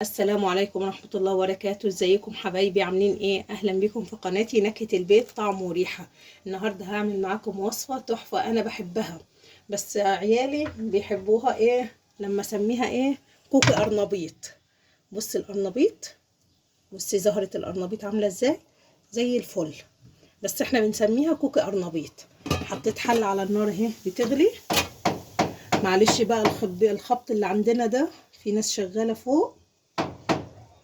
السلام عليكم ورحمة الله وبركاته. ازيكم حبايبي؟ عاملين ايه؟ اهلا بكم في قناتي نكهة البيت طعم وريحة. النهاردة هعمل معاكم وصفة تحفة انا بحبها، بس عيالي بيحبوها ايه لما اسميها ايه؟ كوكي قرنبيط. بصي القرنبيط، بصي زهرة القرنبيط عاملة ازاي، زي الفل، بس احنا بنسميها كوكي قرنبيط. حطيت حلة على النار اهي بتغلي. معلش بقى الخبط اللي عندنا ده، في ناس شغالة فوق.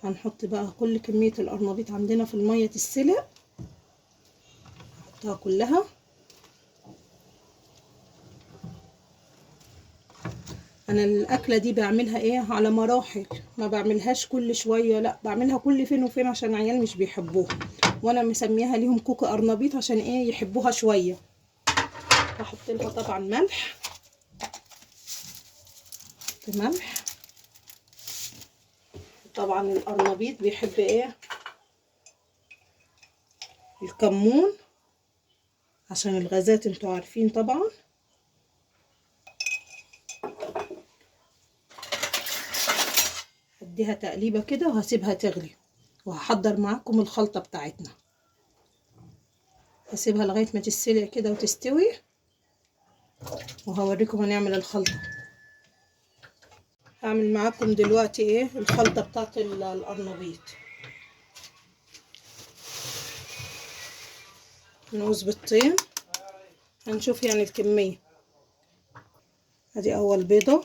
هنحط بقى كل كمية القرنبيط عندنا في المية تتسلق، نحطها كلها. انا الاكلة دي بعملها ايه على مراحل، ما بعملهاش كل شوية، لا بعملها كل فين وفين عشان عيال مش بيحبوها، وانا مسميها ليهم كوكو قرنبيط عشان ايه؟ يحبوها شوية. هحط لها طبعا ملح، ملح. طبعا القرنبيط بيحب ايه؟ الكمون عشان الغازات، انتوا عارفين طبعا. هديها تقليبة كده وهسيبها تغلي، وهحضر معاكم الخلطة بتاعتنا. هسيبها لغاية ما تتسلق كده وتستوي، وهوريكم هنعمل الخلطة. هعمل معاكم دلوقتي ايه؟ الخلطة بتاعت القرنبيط. نوز بالطين، هنشوف يعني الكمية. ادي اول بيضة،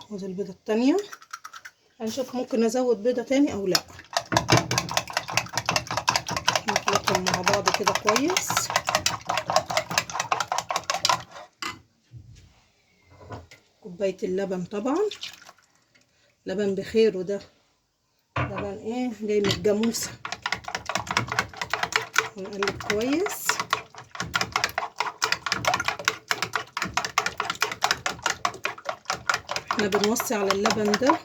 ودي البيضة التانية. هنشوف ممكن ازود بيضة تاني او لا. نخلطهم مع بعض كده كويس. كوباية اللبن، طبعا لبن بخيره ده، لبن ايه؟ جاي من الجاموسة. ونقلب كويس. احنا بنوصي على اللبن ده،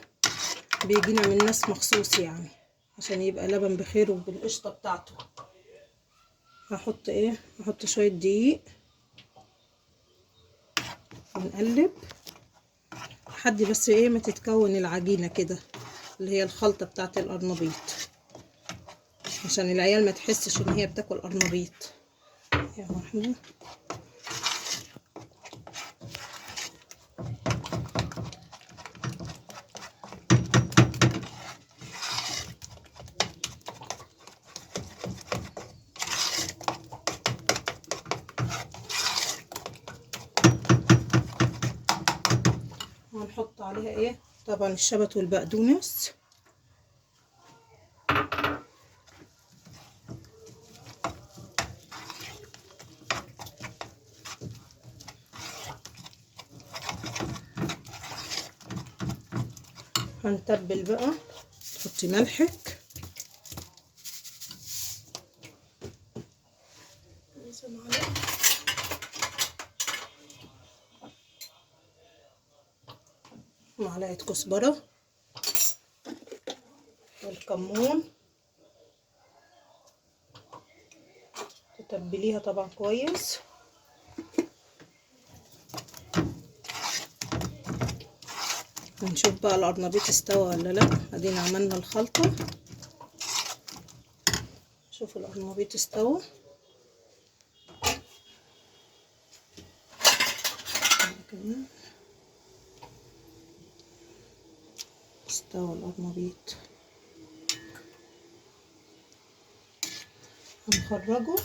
بيجينا من ناس مخصوص يعني، عشان يبقى لبن بخير وبالقشطة بتاعته. هحط ايه؟ هحط شوية دقيق ونقلب لحد بس ايه ما تتكون العجينة كده، اللي هي الخلطة بتاعت القرنبيط، عشان العيال ما تحسش ان هي بتاكل قرنبيط. يا احنا هنحط عليها ايه؟ طبعا الشبت والبقدونس. هنتبل بقى، تحطي ملحك، معلقة كزبرة، والكمون. تتبليها طبعا كويس. هنشوف بقى القرنبيط استوى ولا لا. ادينا عملنا الخلطة، شوف القرنبيط استوى. كمان استوى القرنبيط. هنخرجه.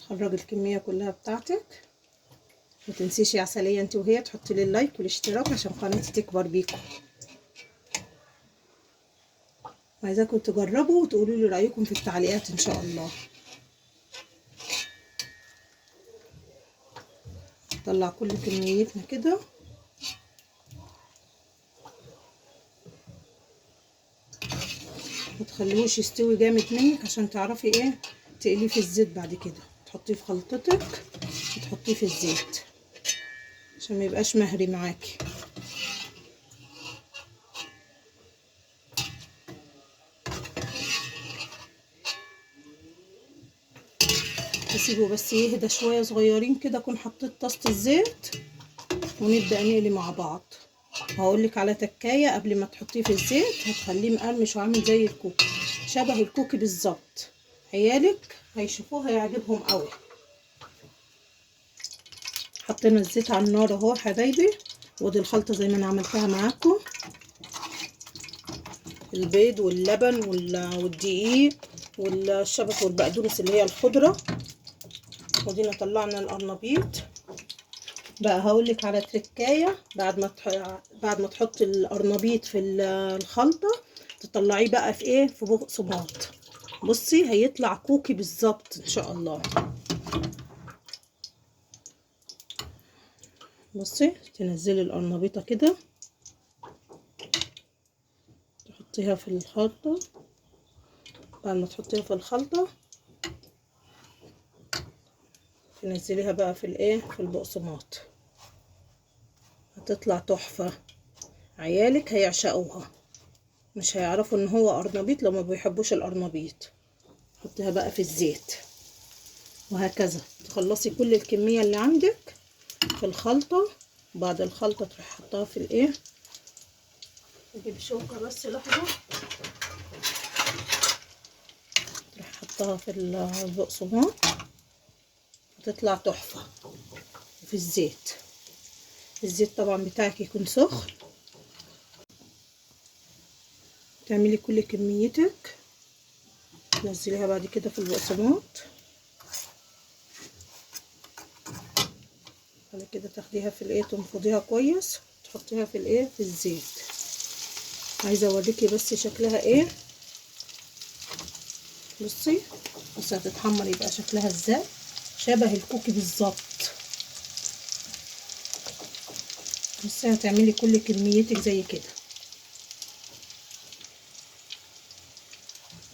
خرج الكمية كلها بتاعتك. ما تنسيش يا عسلية انت وهي تحطي لي اللايك والاشتراك عشان قناتي تكبر بيكم. عايزاكم تجربوا وتقولوا لي رأيكم في التعليقات ان شاء الله. نطلع كل كميتنا كده. ما تخليهوش يستوي جامد منك عشان تعرفي ايه تقليه في الزيت بعد كده. تحطيه في خلطتك وتحطيه في الزيت عشان ما يبقاش مهري معاكي. تسيبه بس يهدى شويه صغيرين كده، اكون حطيت طاسه الزيت ونبدا نقلي مع بعض. هقولك على تكايه قبل ما تحطيه في الزيت هتخليه مقرمش وعامل زي الكوكي، شبه الكوكي بالظبط. عيالك هيشوفوه هيعجبهم قوي. حطينا الزيت على النار اهو حبايبي، ودي الخلطه زي ما انا عملتها معاكم، البيض واللبن والدقيق والشبت والبقدونس اللي هي الخضره، ودينا طلعنا القرنبيط. بقى هقولك على تركايه، بعد ما تحطي القرنبيط في الخلطه تطلعيه بقى في ايه، في بقسماط. بصي هيطلع كوكي بالظبط ان شاء الله. بصي تنزلي القرنبيطه كده تحطيها في الخلطه. بعد ما تحطيها في الخلطه تنزليها بقى في الايه، في البقسماط، هتطلع تحفه. عيالك هيعشقوها، مش هيعرفوا ان هو قرنبيط لو ما بيحبوش القرنبيط. حطيها بقى في الزيت، وهكذا تخلصي كل الكميه اللي عندك في الخلطه. بعد الخلطه تروحي حطها في الايه، اجيب شوكه بس لحظه، تروحي حطها في البقسماط هتطلع تحفه. في الزيت، الزيت طبعا بتاعك يكون سخن. تعملي كل كميتك تنزليها بعد كده في البقسماط. بعد كده تاخديها في الايه، تنفضيها كويس تحطيها في الايه، في الزيت. عايزه اوريكي بس شكلها ايه. بصي هتتحمر يبقى شكلها ازاي، شبه الكوكي بالظبط. بصي هتعملي كل كميتك زي كده.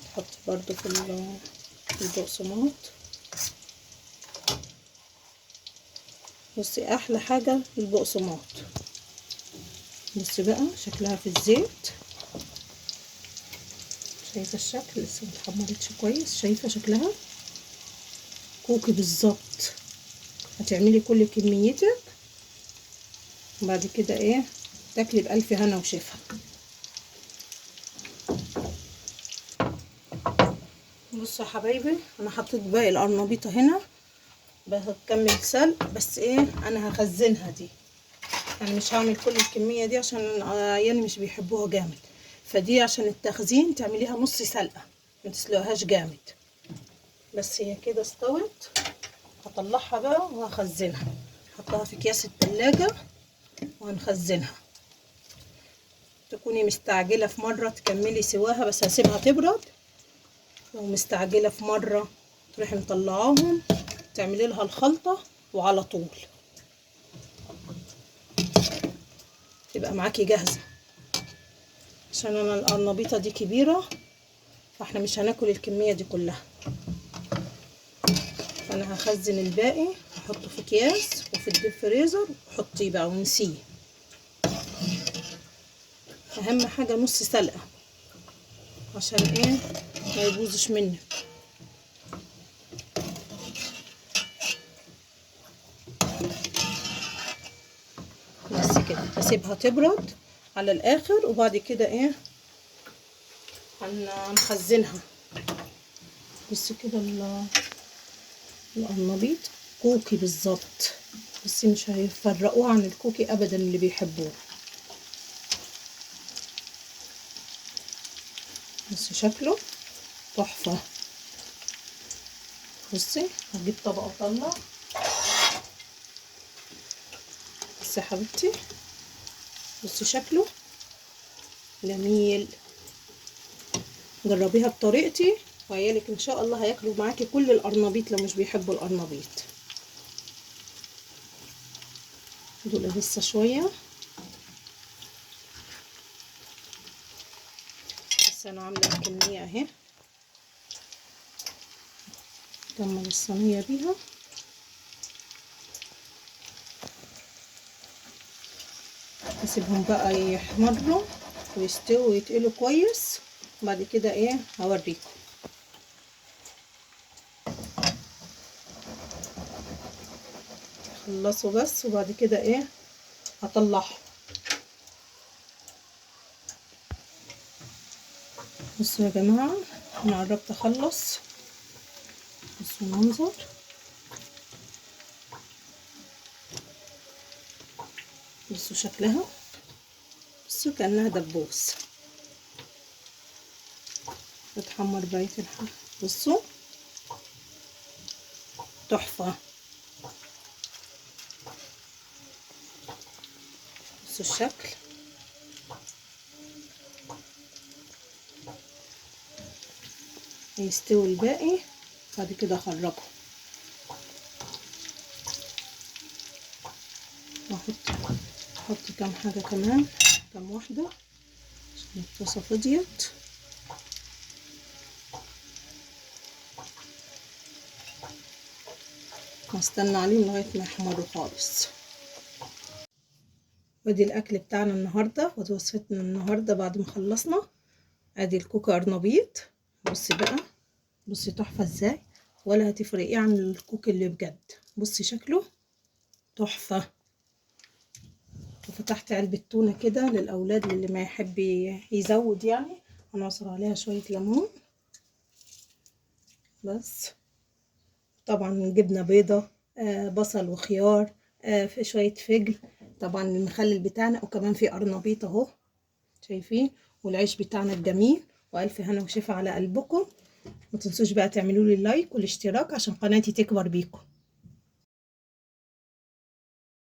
تحطي برضو في البقسماط. بصي احلى حاجه البقسماط. بصي بقى شكلها في الزيت، شايفه الشكل لسه متحمرتش كويس، شايفه شكلها كوكي بالظبط. هتعملي كل كميتك بعد كده ايه، تاكلي بألف هنا وشفا. بصوا يا حبايبي انا حطيت باقي القرنبيطه هنا، هتكمل سلق بس ايه، انا هخزنها دي، يعني مش هعمل كل الكميه دي عشان عيالي مش بيحبوها جامد، فدي عشان التخزين تعمليها نص سلقه، ما تسلقهاش جامد. بس هي كده استوت، هطلعها بقى وهخزنها، احطها في اكياس التلاجة وهنخزنها. تكوني مستعجله في مره تكملي سواها، بس هسيبها تبرد. لو مستعجله في مره تروحي مطلعاهم تعملي لها الخلطه وعلى طول تبقى معاكي جاهزه. عشان انا القرنبيطه دي كبيره فاحنا مش هناكل الكميه دي كلها، فانا هخزن الباقي احطه في اكياس وفي الديب فريزر وحطيه بقى ونسيه. اهم حاجه نص سلقه عشان ايه، ما يبوظش منك. بس كده هسيبها تبرد على الاخر، وبعد كده ايه هنخزنها. بصي كده القرنبيط كوكي بالظبط. بصي مش هيفرقوه عن الكوكي ابدا اللي بيحبوه. بصي شكله تحفه. بصي هجيب طبق واطلع. بصي يا حبيبتي، بصي شكله جميل. جربيها بطريقتي وعيالك ان شاء الله هياكلوا معاكي كل القرنبيط لو مش بيحبوا القرنبيط. دول لسه شويه، بس انا عامله الكميه اهي. كمل الصينيه بيها. هسيبهم بقى يحمروا ويستووا ويتقلوا كويس، بعد كده ايه هوريكم. خلصوا بس، وبعد كده ايه هطلعهم. بصوا يا جماعه انا قربت اخلص. بصوا المنظر، بصوا شكلها، بصوا كأنها دبوس بتحمر بقية الحلقة. بصوا تحفة. بصوا الشكل. يستوي الباقي بعد كده اخرجه واحط كام حاجة كمان، كام واحدة عشان الطاسة فضيت. هستنى عليهم لغاية ما يحمروا خالص. ودي الاكل بتاعنا النهارده، ودي وصفتنا النهارده بعد ما خلصنا. ادي الكوكا قرنبيط. بصي بقى، بصي تحفه ازاي، ولا هتفرقيه عن الكوك اللي بجد. بصي شكله تحفه. وفتحت علبه تونه كده للاولاد اللي ما يحب يزود يعني. هنعصر عليها شويه ليمون بس. طبعا جبنه بيضه، بصل وخيار، في شويه فجل، طبعا المخلل بتاعنا، وكمان في قرنبيط اهو شايفين، والعيش بتاعنا الجميل. والف هنا وشفا على قلبكم. ما تنسوش بقى تعملوا لي اللايك والاشتراك عشان قناتي تكبر بيكم.